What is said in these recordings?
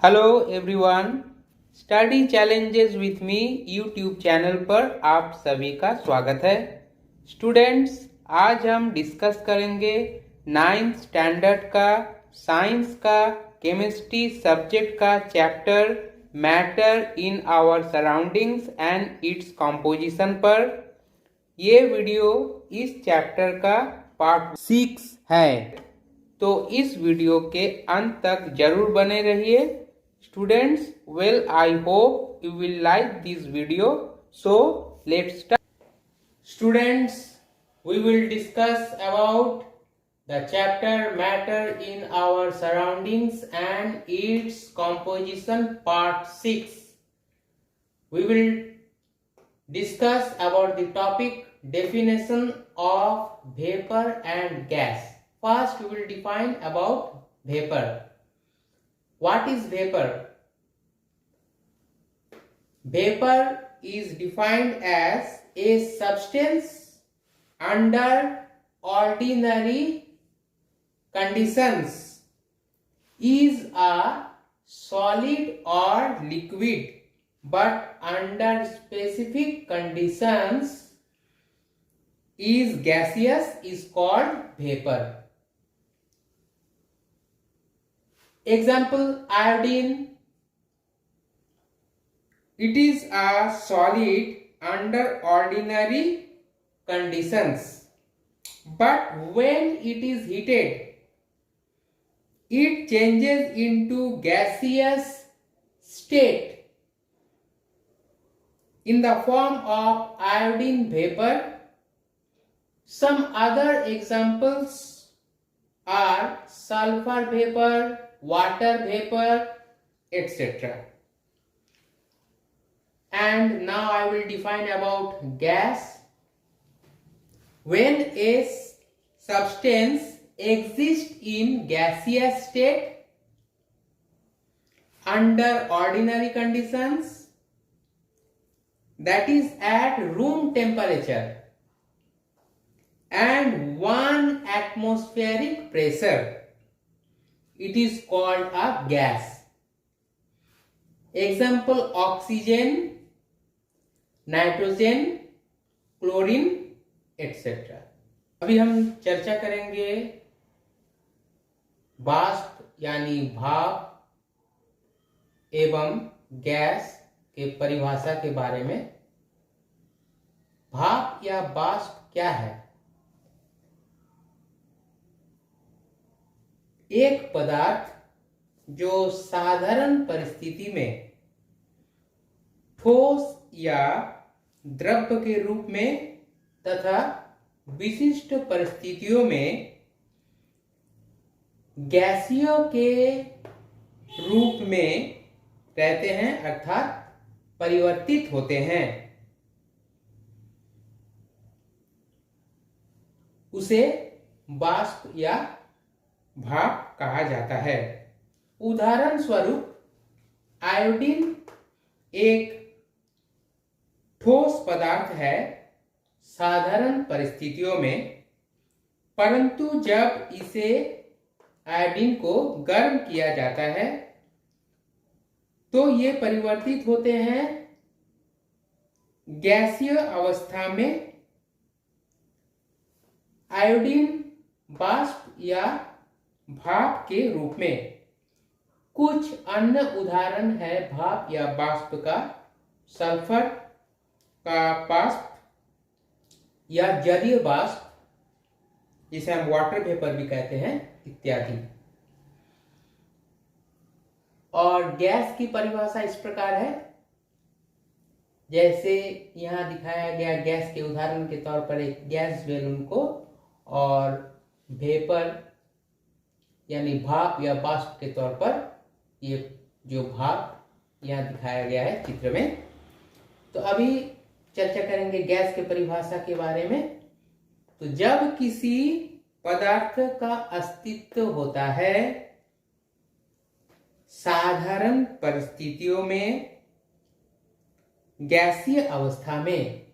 Hello everyone, study challenges with me YouTube channel पर आप सभी का स्वागत है। स्टूडेंट्स, आज हम डिस्कस करेंगे 9th स्टैंडर्ड का साइंस का केमिस्ट्री सब्जेक्ट का chapter matter in our surroundings and its composition पर। ये वीडियो इस चैप्टर का पार्ट 6 है, तो इस वीडियो के अंत तक जरूर बने रहिए। Students, well, I hope you will like this video. So let's start. Students, we will discuss about the chapter matter in our surroundings and its composition part 6. We will discuss about the topic definition of vapor and gas. First, we will define about vapor. What is vapor? Vapor is defined as a substance under ordinary conditions is a solid or liquid, but under specific conditions is gaseous, is called vapor. Example, iodine. It is a solid under ordinary conditions, but when it is heated, it changes into gaseous state in the form of iodine vapor. Some other examples are sulfur vapor, water vapor, etc. And now I will define about gas. When a substance exists in gaseous state under ordinary conditions, that is at room temperature and 1 atmospheric pressure, it is called a gas. Example, oxygen, nitrogen, chlorine, etc. अभी हम चर्चा करेंगे वाष्प यानी भाप एवं gas के परिभाषा के बारे में। भाप या वाष्प क्या है? एक पदार्थ जो साधारण परिस्थिति में ठोस या द्रव्य के रूप में तथा विशिष्ट परिस्थितियों में गैसीय के रूप में रहते हैं, अर्थात परिवर्तित होते हैं, उसे वाष्प या भाप कहा जाता है। उदाहरण स्वरूप, आयोडीन एक ठोस पदार्थ है साधारण परिस्थितियों में, परंतु जब इसे आयोडीन को गर्म किया जाता है तो ये परिवर्तित होते हैं गैसीय अवस्था में। आयोडीन वाष्प या भाप के रूप में। कुछ अन्य उदाहरण है भाप या वाष्प का: सल्फर का वाष्प या जलीय वाष्प, जिसे हम वाटर वेपर भी कहते हैं, इत्यादि। और गैस की परिभाषा इस प्रकार है, जैसे यहां दिखाया गया गैस के उदाहरण के तौर पर एक गैस बैलून को, और वेपर यानी भाप या वाष्प के तौर पर ये जो भाप यहां दिखाया गया है चित्र में। तो अभी चर्चा करेंगे गैस के परिभाषा के बारे में। तो जब किसी पदार्थ का अस्तित्व होता है साधारण परिस्थितियों में गैसीय अवस्था में,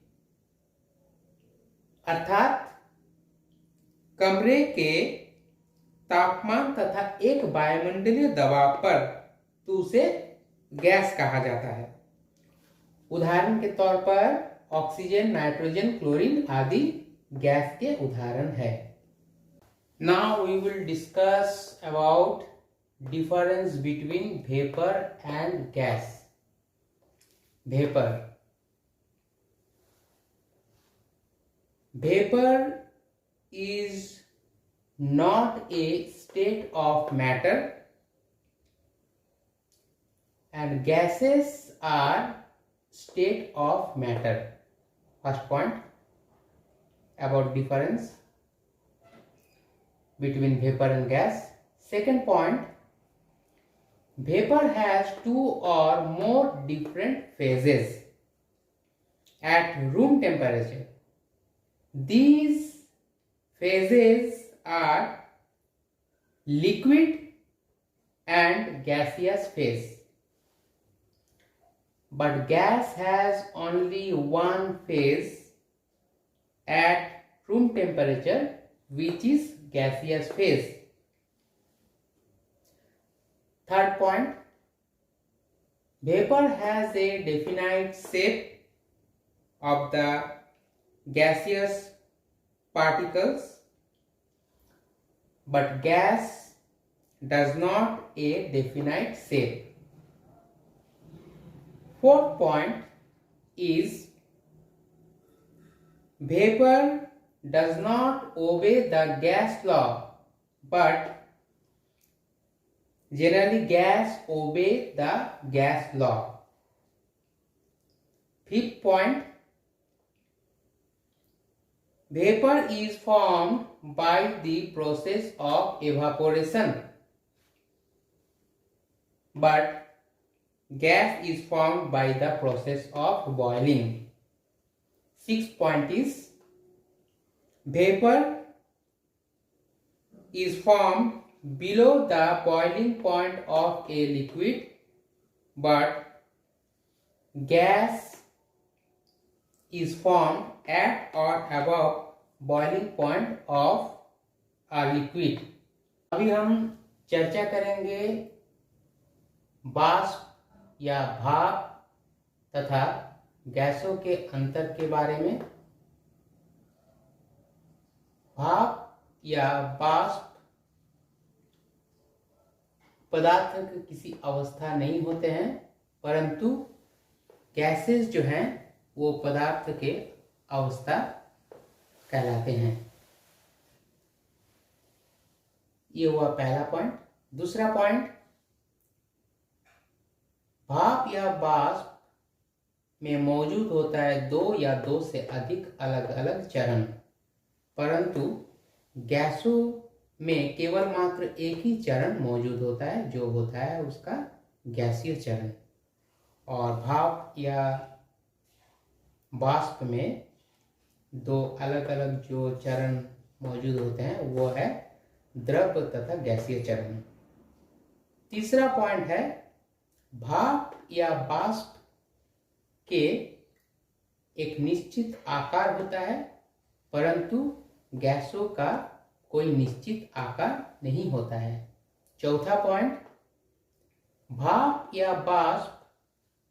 अर्थात कमरे के तापमान तथा एक वायुमंडलीय दबाव पर, तो उसे गैस कहा जाता है। उदाहरण के तौर पर ऑक्सीजन, नाइट्रोजन, क्लोरीन आदि गैस के उदाहरण है। Now we will discuss about difference between vapor and gas. Vapor is not a state of matter and gases are state of matter. First point about difference between vapor and gas. Second point, vapor has two or more different phases at room temperature. These phases are liquid and gaseous phase. But gas has only one phase at room temperature, which is gaseous phase. Third point, vapor has a definite shape of the gaseous particles, but gas does not a definite shape. Fourth point is vapor does not obey the gas law, but generally gas obey the gas law. Fifth point, vapor is formed by the process of evaporation, but gas is formed by the process of boiling. Sixth point is vapor is formed below the boiling point of a liquid, but gas is formed at or above boiling point of a liquid. अभी हम चर्चा करेंगे वाष्प या भाप तथा गैसों के अंतर के बारे में। भाप या वाष्प पदार्थ की किसी अवस्था नहीं होते हैं, परंतु गैसेस जो हैं वो पदार्थ के अवस्था कहलाते हैं। ये हुआ पहला पॉइंट। दूसरा पॉइंट, भाप या वाष्प में मौजूद होता है दो या दो से अधिक अलग अलग चरण, परंतु गैसों में केवल मात्र एक ही चरण मौजूद होता है, जो होता है उसका गैसीय चरण। और भाप या वाष्प में दो अलग अलग जो चरण मौजूद होते हैं वो है द्रव तथा गैसीय चरण। तीसरा पॉइंट है, भाप या वाष्प के एक निश्चित आकार होता है, परंतु गैसों का कोई निश्चित आकार नहीं होता है। चौथा पॉइंट, भाप या वाष्प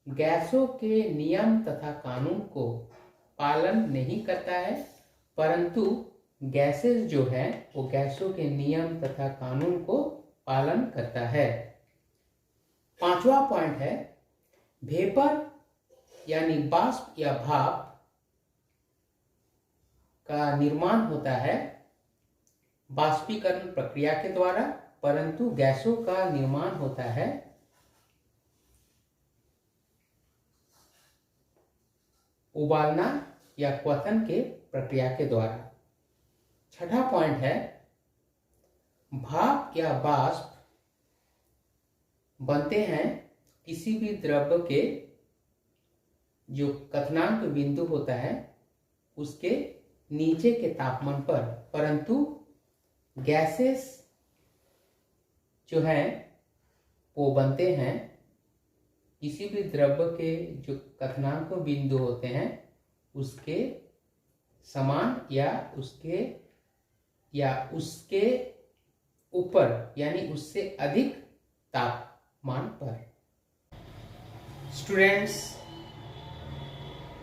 गैसों के नियम तथा कानून को पालन नहीं करता है, परंतु गैसेस जो है वो गैसों के नियम तथा कानून को पालन करता है। पांचवा पॉइंट है, वेपर यानी वाष्प या भाप का निर्माण होता है बाष्पीकरण प्रक्रिया के द्वारा, परंतु गैसों का निर्माण होता है उबालना या क्वथन के प्रक्रिया के द्वारा। छठा पॉइंट है, भाप या वाष्प बनते हैं किसी भी द्रव्य के जो क्वथनांक बिंदु होता है उसके नीचे के तापमान पर, परंतु गैसेस जो हैं वो बनते हैं किसी भी द्रव्य के जो क्वथनांक बिंदु होते हैं उसके समान या उसके ऊपर यानी उससे अधिक तापमान पर। Students,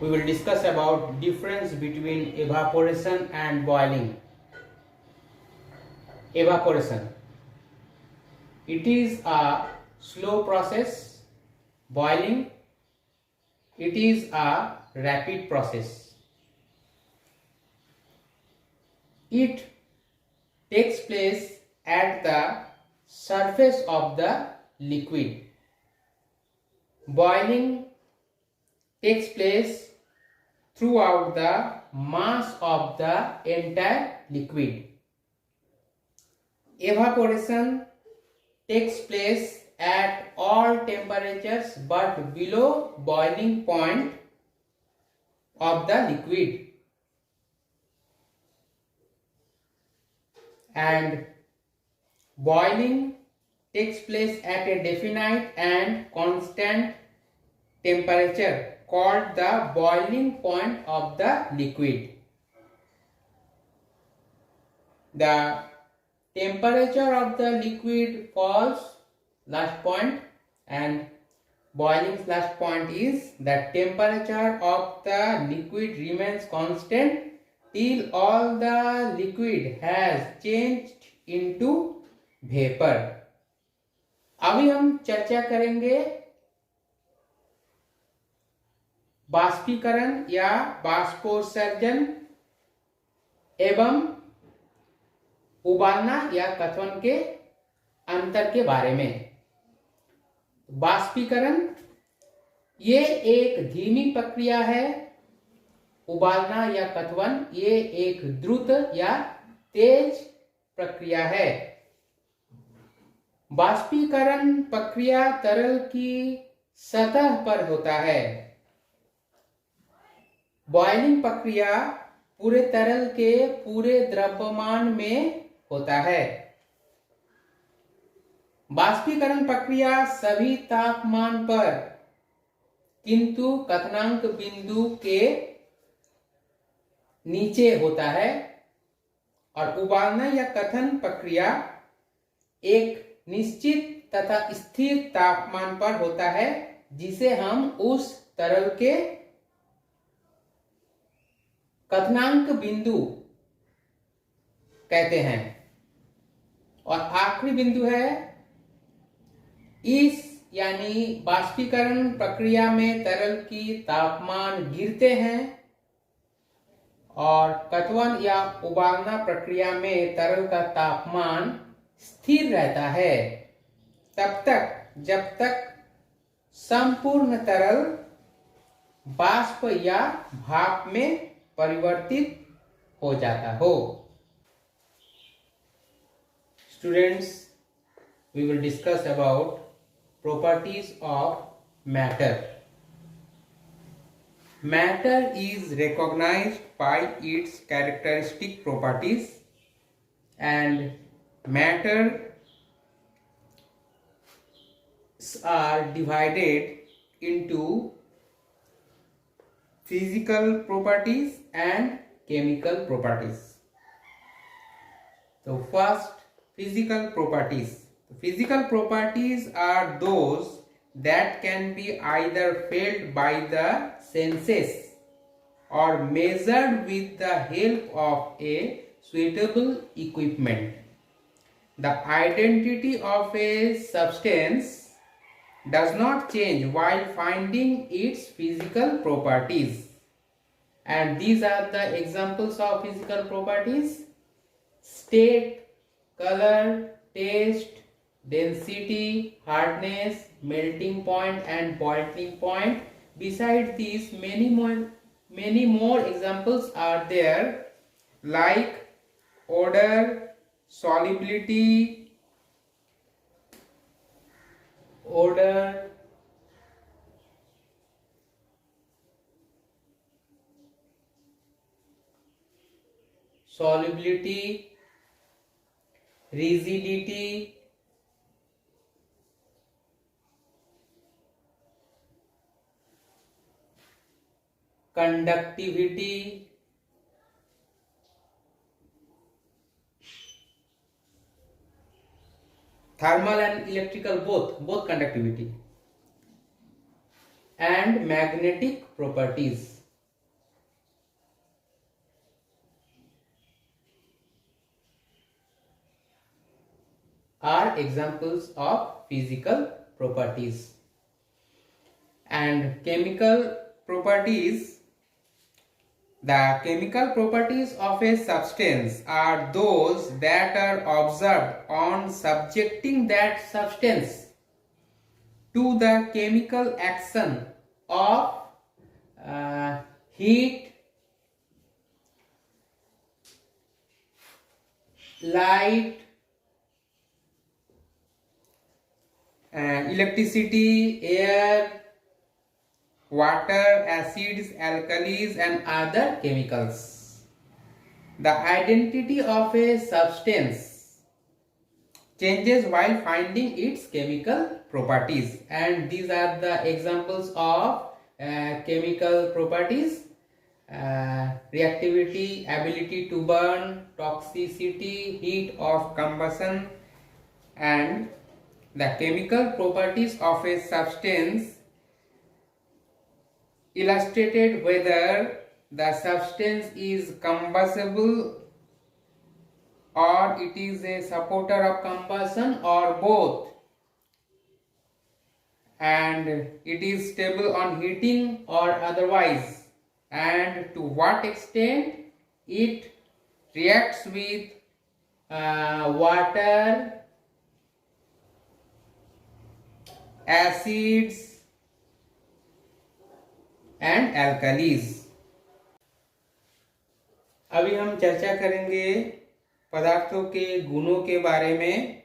we will discuss about difference between evaporation and boiling. Evaporation. It is a slow process. Boiling. It is a rapid process. It takes place at the surface of the liquid. Boiling takes place throughout the mass of the entire liquid. Evaporation takes place at all temperatures but below boiling point of the liquid, and boiling takes place at a definite and constant temperature called the boiling point of the liquid. The temperature of the liquid falls last point, and boiling's last point is the temperature of the liquid remains constant till all the liquid has changed into vapor. अभी हम चर्चा करेंगे बाष्पीकरण या बाष्पोत्सर्जन एवं उबालना या कथन के अंतर के बारे में। बाष्पीकरण ये एक धीमी प्रक्रिया है। उबालना या कथन ये एक द्रुत या तेज प्रक्रिया है। बाष्पीकरण प्रक्रिया तरल की सतह पर होता है। बॉइलिंग प्रक्रिया पूरे तरल के पूरे द्रव्यमान में होता है। बाष्पीकरण प्रक्रिया सभी तापमान पर किंतु क्वथनांक बिंदु के नीचे होता है, और उबालना या कथन प्रक्रिया एक निश्चित तथा स्थिर तापमान पर होता है, जिसे हम उस तरल के क्वथनांक बिंदु कहते हैं। और आखिरी बिंदु है इस यानी बाष्पीकरण प्रक्रिया में तरल की तापमान गिरते हैं, और कथन या उबालना प्रक्रिया में तरल का तापमान स्थिर रहता है तब तक जब तक संपूर्ण तरल बाष्प या भाप में परिवर्तित हो जाता हो। Students, we will discuss about properties of matter. Matter is recognized by its characteristic properties, and matter are divided into physical properties and chemical properties. So first, physical properties. Physical properties are those that can be either felt by the senses or measured with the help of a suitable equipment. The identity of a substance does not change while finding its physical properties. And these are the examples of physical properties: state, color, taste, density, hardness, melting point and boiling point. Besides these, many more examples are there, like odor, solubility, rigidity, conductivity, thermal and electrical both conductivity, and magnetic properties are examples of physical properties. And chemical properties, the chemical properties of a substance are those that are observed on subjecting that substance to the chemical action of heat, light, electricity, air, water, acids, alkalis, and other chemicals. The identity of a substance changes while finding its chemical properties, and these are the examples of chemical properties: reactivity, ability to burn, toxicity, heat of combustion. And the chemical properties of a substance illustrated whether the substance is combustible or it is a supporter of combustion or both, and it is stable on heating or otherwise, and to what extent it reacts with water, acids and alkalis. अभी हम चर्चा करेंगे पदार्थों के गुणों के बारे में।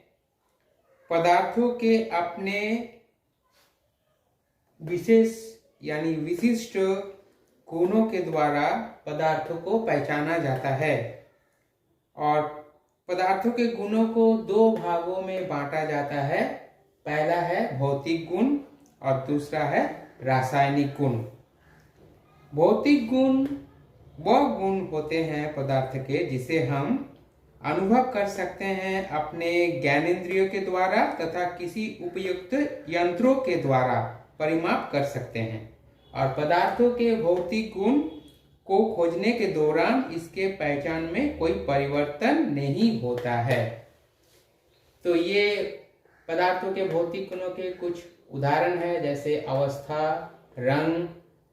पदार्थों के अपने विशेष यानी विशिष्ट गुणों के द्वारा पदार्थों को पहचाना जाता है, और पदार्थों के गुणों को दो भागों में बांटा जाता है। पहला है भौतिक गुण और दूसरा है रासायनिक गुण। भौतिक गुण वह गुण होते हैं पदार्थ के जिसे हम अनुभव कर सकते हैं अपने ज्ञानेंद्रियों के द्वारा तथा किसी उपयुक्त यंत्रों के द्वारा परिमाप कर सकते हैं, और पदार्थों के भौतिक गुण को खोजने के दौरान इसके पहचान में कोई परिवर्तन नहीं होता है। तो ये पदार्थों के भौतिक गुणों के कुछ उदाहरण हैं, जैसे अवस्था, रंग,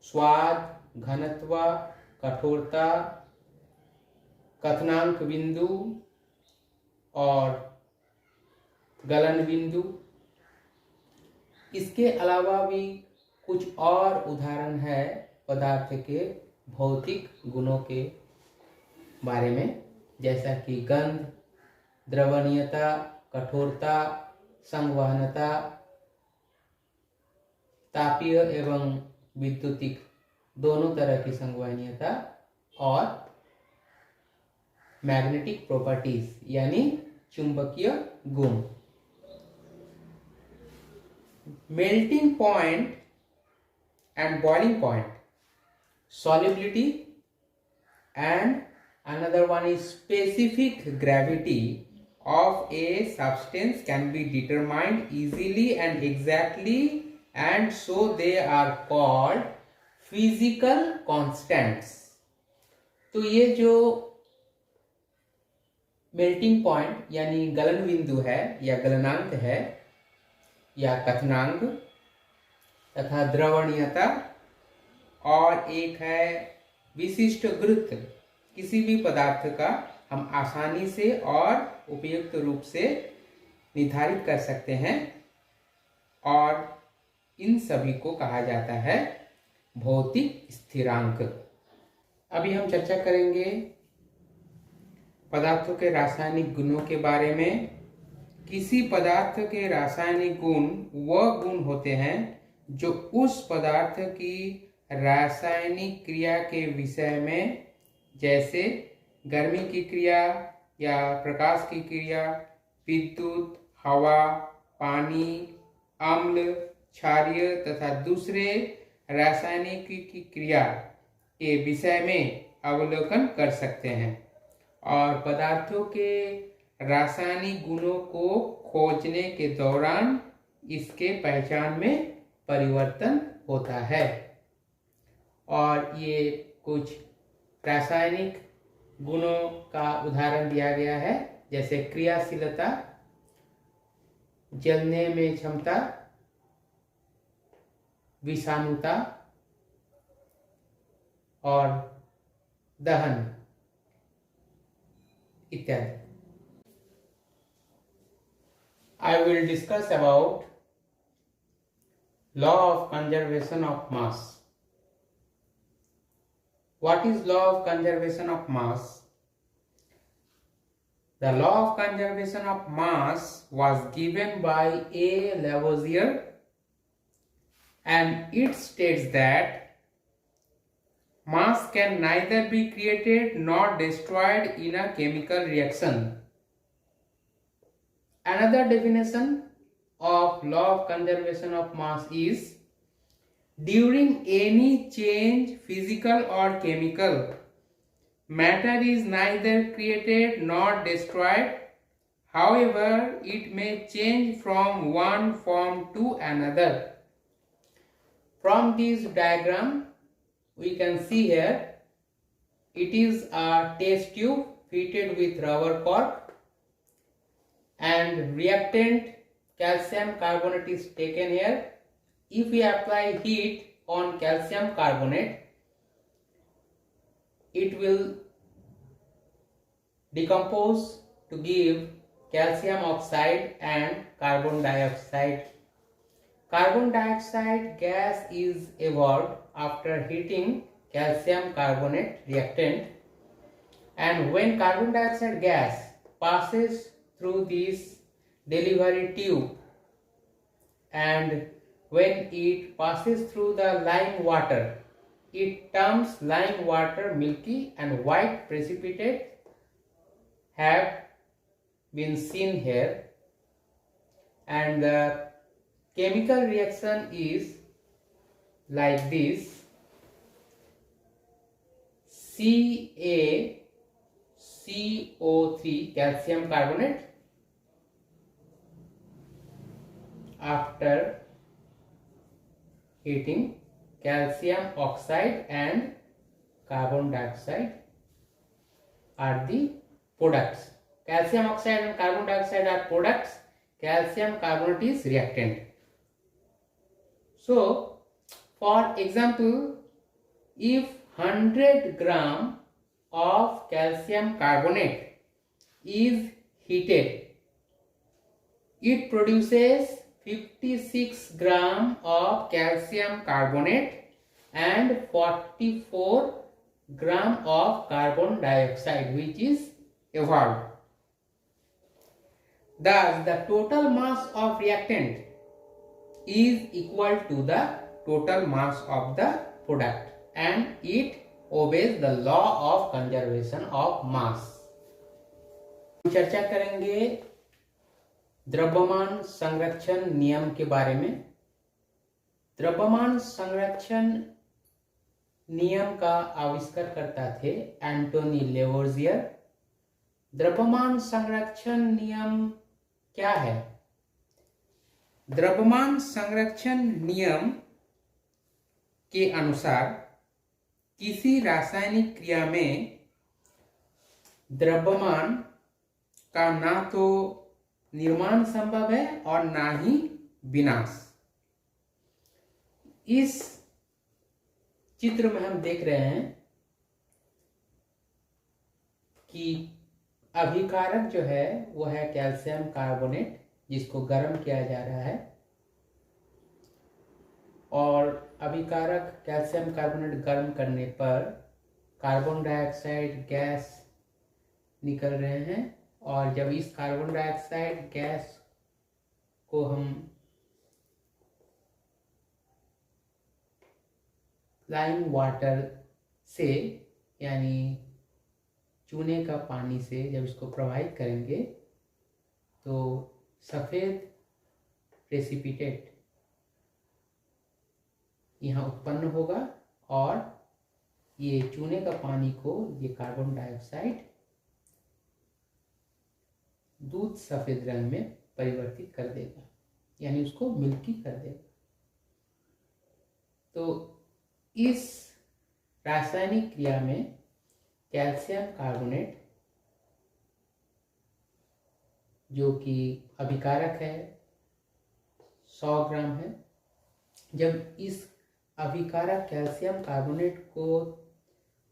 स्वाद, घनत्व, कठोरता, क्वथनांक बिंदु और गलन बिंदु। इसके अलावा भी कुछ और उदाहरण है पदार्थ के भौतिक गुणों के बारे में, जैसा कि गंध, द्रवणीयता, कठोरता, संवहनता, तापीय एवं विद्युतिक दोनों तरह की संवहनीयता, और मैग्नेटिक प्रॉपर्टीज यानी चुंबकीय गुण। Melting point and boiling point, solubility, and another one is specific gravity of a substance can be determined easily and exactly, and so they are called physical constants. तो ये जो मेल्टिंग पॉइंट यानी गलन बिंदु है या गलनांक है या क्वथनांक तथा द्रवणीयता, और एक है विशिष्ट गुरुत्व, किसी भी पदार्थ का हम आसानी से और उपयुक्त रूप से निर्धारित कर सकते हैं, और इन सभी को कहा जाता है भौतिक स्थिरांक। अभी हम चर्चा करेंगे पदार्थों के रासायनिक गुणों के बारे में। किसी पदार्थ के रासायनिक गुण वह गुण होते हैं जो उस पदार्थ की रासायनिक क्रिया के विषय में, जैसे गर्मी की क्रिया या प्रकाश की क्रिया, विद्युत, हवा, पानी, अम्ल, क्षारीय तथा दूसरे रासायनिक की क्रिया के विषय में अवलोकन कर सकते हैं, और पदार्थों के रासायनिक गुणों को खोजने के दौरान इसके पहचान में परिवर्तन होता है। और ये कुछ रासायनिक गुणों का उदाहरण दिया गया है, जैसे क्रियाशीलता, जलने में क्षमता, विषाणुता और दहन इत्यादि। I will discuss about law of conservation of mass. What is law of conservation of mass? The law of conservation of mass was given by A. Lavoisier, and it states that mass can neither be created nor destroyed in a chemical reaction. Another definition of law of conservation of mass is during any change, physical or chemical, matter is neither created nor destroyed. However, it may change from one form to another. From this diagram, we can see here, it is a test tube fitted with rubber cork, and reactant calcium carbonate is taken here. If we apply heat on calcium carbonate, it will decompose to give calcium oxide and carbon dioxide. Carbon dioxide gas is evolved after heating calcium carbonate reactant, and when carbon dioxide gas passes through this delivery tube, and when it passes through the lime water, it turns lime water milky and white precipitate have been seen here, and the chemical reaction is like this: CaCO3 calcium carbonate after heating calcium oxide and carbon dioxide are the products. Calcium oxide and carbon dioxide are products. Calcium carbonate is reactant. So, for example, if 100 gram of calcium carbonate is heated, it produces 56 gram of calcium carbonate and 44 gram of carbon dioxide, which is evolved. Thus, the total mass of reactant is equal to the total mass of the product, and it obeys the law of conservation of mass. चर्चा करेंगे द्रव्यमान संरक्षण नियम के बारे में। द्रव्यमान संरक्षण नियम का आविष्कार करता थे एंटोनी लेवोजियर। द्रव्यमान संरक्षण नियम क्या है? द्रव्यमान संरक्षण नियम के अनुसार किसी रासायनिक क्रिया में द्रव्यमान का ना तो निर्माण संभव है और ना ही विनाश। इस चित्र में हम देख रहे हैं कि अभिकारक जो है वो है कैल्शियम कार्बोनेट, जिसको गर्म किया जा रहा है, और अभिकारक कैल्शियम कार्बोनेट गर्म करने पर कार्बन डाइऑक्साइड गैस निकल रहे हैं, और जब इस कार्बन डाइऑक्साइड गैस को हम लाइम वाटर से यानी चूने का पानी से जब इसको प्रवाहित करेंगे तो सफ़ेद प्रेसिपिटेट यहाँ उत्पन्न होगा, और ये चूने का पानी को ये कार्बन डाइऑक्साइड दूध सफ़ेद रंग में परिवर्तित कर देगा, यानी उसको मिल्की कर देगा। तो इस रासायनिक क्रिया में कैल्शियम कार्बोनेट जो कि अभिकारक है 100 ग्राम है। जब इस अभिकारक कैल्शियम कार्बोनेट को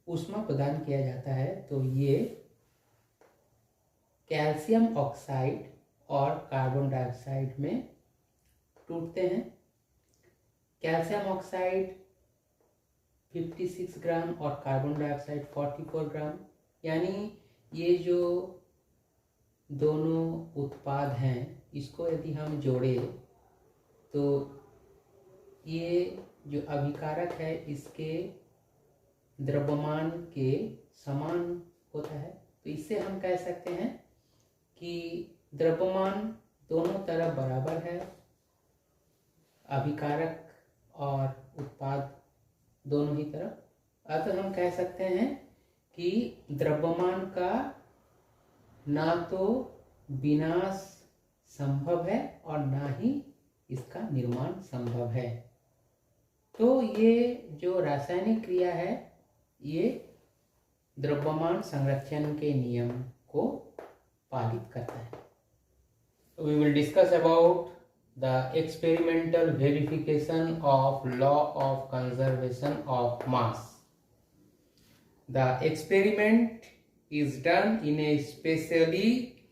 ऊष्मा प्रदान किया जाता है तो ये कैल्शियम ऑक्साइड और कार्बन डाइऑक्साइड में टूटते हैं। कैल्शियम ऑक्साइड 56 ग्राम और कार्बन डाइऑक्साइड 44 ग्राम, यानी ये जो दोनों उत्पाद हैं इसको यदि हम जोड़े तो ये जो अभिकारक है इसके द्रव्यमान के समान होता है। तो इससे हम कह सकते हैं कि द्रव्यमान दोनों तरफ बराबर है, अभिकारक और उत्पाद दोनों ही तरफ। अतः हम कह सकते हैं कि द्रव्यमान का ना तो विनाश संभव है और ना ही इसका निर्माण संभव है। तो ये जो रासायनिक क्रिया है ये द्रव्यमान संरक्षण के नियम को पालित करता है। We will discuss about the experimental verification of law of conservation of mass. The experiment is done in a specially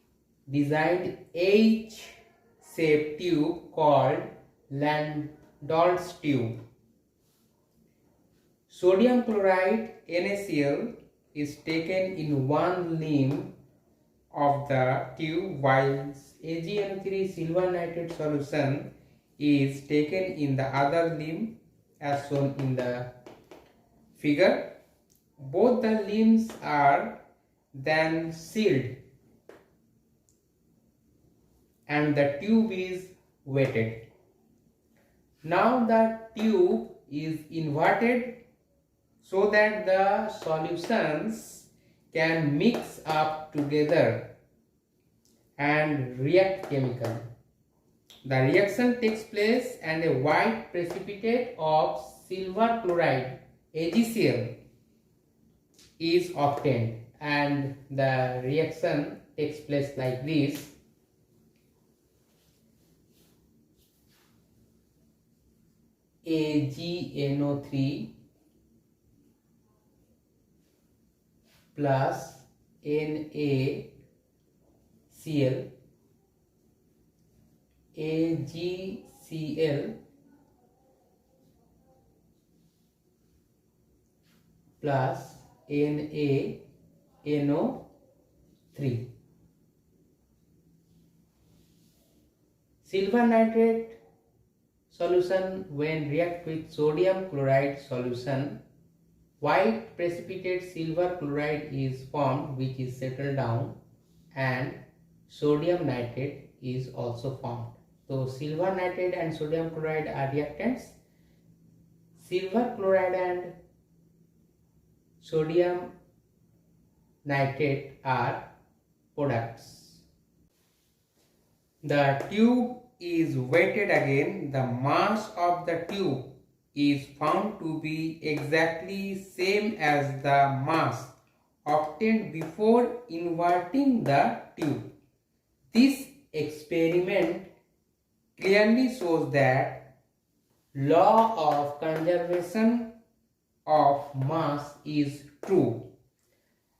designed H-shaped tube called Landolt tube. Sodium chloride NaCl is taken in one limb of the tube while AgNO3 silver nitrate solution is taken in the other limb as shown in the figure. Both the limbs are then sealed and the tube is wetted. Now the tube is inverted so that the solutions can mix up together and react chemically. The reaction takes place and a white precipitate of silver chloride AgCl is obtained, and the reaction takes place like this. AgNO3 plus NaCl, AgCl plus NaNO3. Silver nitrate solution when react with sodium chloride solution, white precipitate silver chloride is formed which is settled down and sodium nitrate is also formed. So silver nitrate and sodium chloride are reactants. Silver chloride and sodium nitrate are products. The tube is weighted again. The mass of the tube is found to be exactly same as the mass obtained before inverting the tube. This experiment clearly shows that law of conservation of mass is true,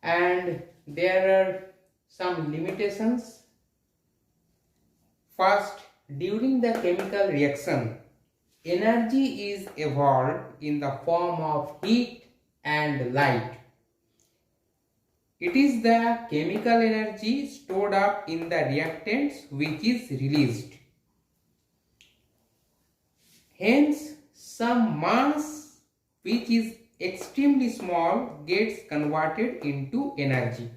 and there are some limitations. First, during the chemical reaction, energy is evolved in the form of heat and light. It is the chemical energy stored up in the reactants which is released. Hence, some mass which is extremely small gets converted into energy.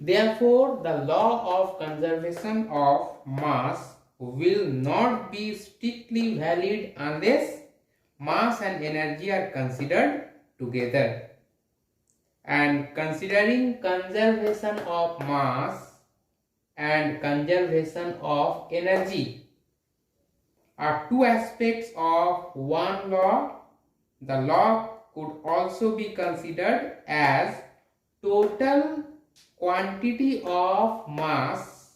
Therefore, the law of conservation of mass will not be strictly valid unless mass and energy are considered together. And considering conservation of mass and conservation of energy, are two aspects of one law. The law could also be considered as total quantity of mass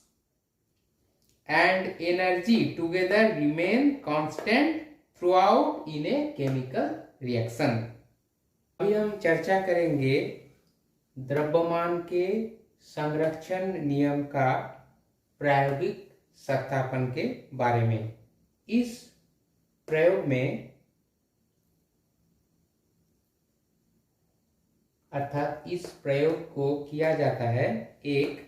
and energy together remain constant throughout in a chemical reaction. अभी हम चर्चा करेंगे द्रव्यमान के संरक्षण नियम का प्रायोगिक सत्यापन के बारे में। इस प्रयोग में अर्थात इस प्रयोग को किया जाता है एक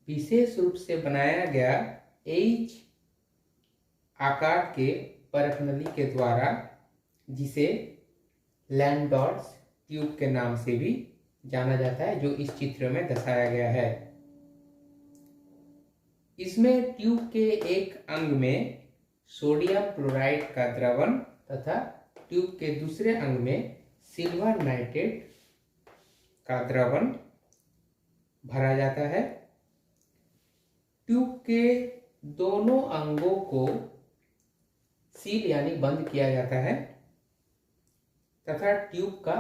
विशेष रूप से बनाया गया H आकार के परखनली के द्वारा, जिसे लैंडोर्फ ट्यूब के नाम से भी जाना जाता है, जो इस चित्र में दर्शाया गया है। इसमें ट्यूब के एक अंग में सोडियम क्लोराइड का द्रवण तथा ट्यूब के दूसरे अंग में सिल्वर नाइट्रेट का द्रवण भरा जाता है। ट्यूब के दोनों अंगों को सील यानी बंद किया जाता है तथा ट्यूब का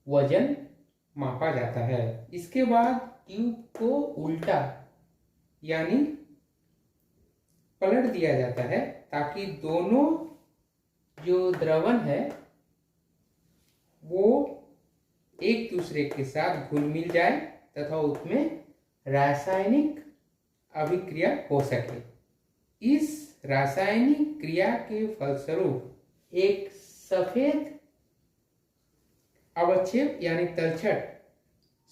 वजन मापा जाता है। इसके बाद ट्यूब को उल्टा यानी पलट दिया जाता है ताकि दोनों जो द्रवण है वो एक दूसरे के साथ घुल मिल जाए तथा उसमें रासायनिक अभिक्रिया हो सके। इस रासायनिक क्रिया के फलस्वरूप एक सफेद अवक्षेप यानी तलछट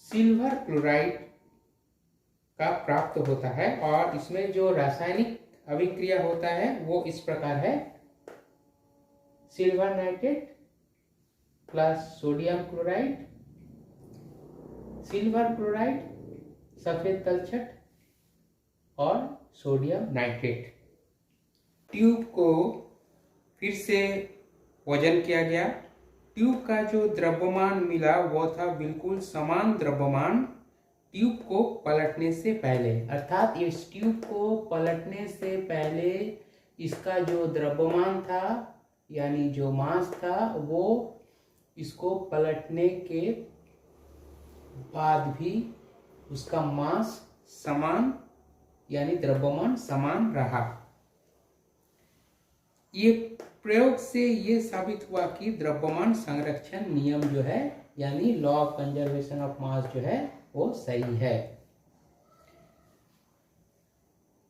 सिल्वर क्लोराइड का प्राप्त होता है और इसमें जो रासायनिक अभिक्रिया होता है वो इस प्रकार है। Silver nitrate plus sodium chloride, silver chloride, सफेद तलछट और सोडियम नाइट्रेट। ट्यूब को फिर से वजन किया गया। ट्यूब का जो द्रव्यमान मिला वो था बिल्कुल समान द्रव्यमान ट्यूब को पलटने से पहले, अर्थात इस ट्यूब को पलटने से पहले इसका जो द्रव्यमान था यानी जो मास था वो इसको पलटने के बाद भी उसका मास समान यानी द्रव्यमान समान रहा। ये प्रयोग से ये साबित हुआ कि द्रव्यमान संरक्षण नियम जो है यानी law of conservation of mass जो है वो सही है।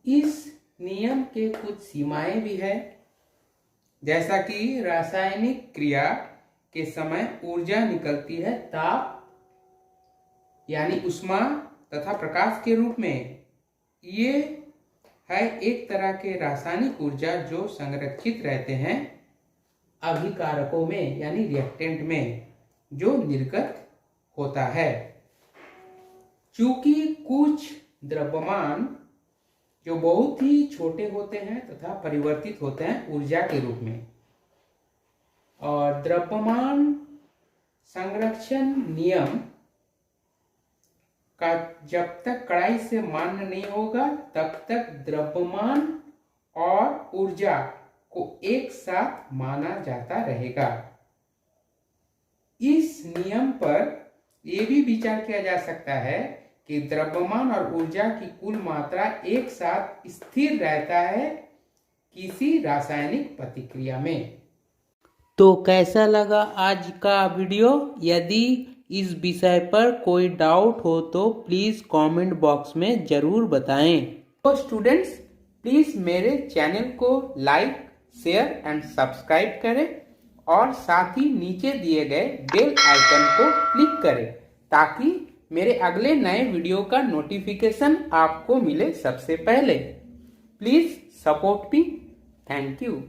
इस नियम के कुछ सीमाएं भी है, जैसा कि रासायनिक क्रिया के समय ऊर्जा निकलती है ताप यानी उष्मा तथा प्रकाश के रूप में। ये है एक तरह के रासायनिक ऊर्जा जो संरक्षित रहते हैं अभिकारकों में यानी रिएक्टेंट में जो निर्गत होता है। चूंकि कुछ द्रव्यमान जो बहुत ही छोटे होते हैं तथा परिवर्तित होते हैं ऊर्जा के रूप में, और द्रव्यमान संरक्षण नियम का जब तक कड़ाई से मान्य नहीं होगा तब तक द्रव्यमान और ऊर्जा को एक साथ माना जाता रहेगा। इस नियम पर यह भी विचार किया जा सकता है कि द्रव्यमान और ऊर्जा की कुल मात्रा एक साथ स्थिर रहता है किसी रासायनिक प्रतिक्रिया में। तो कैसा लगा आज का वीडियो? यदि इस विषय पर कोई डाउट हो तो प्लीज़ कमेंट बॉक्स में ज़रूर बताएं। तो स्टूडेंट्स प्लीज़ मेरे चैनल को लाइक, शेयर एंड सब्सक्राइब करें और साथ ही नीचे दिए गए बेल आइकन को क्लिक करें ताकि मेरे अगले नए वीडियो का नोटिफिकेशन आपको मिले सबसे पहले। Please support me. Thank you.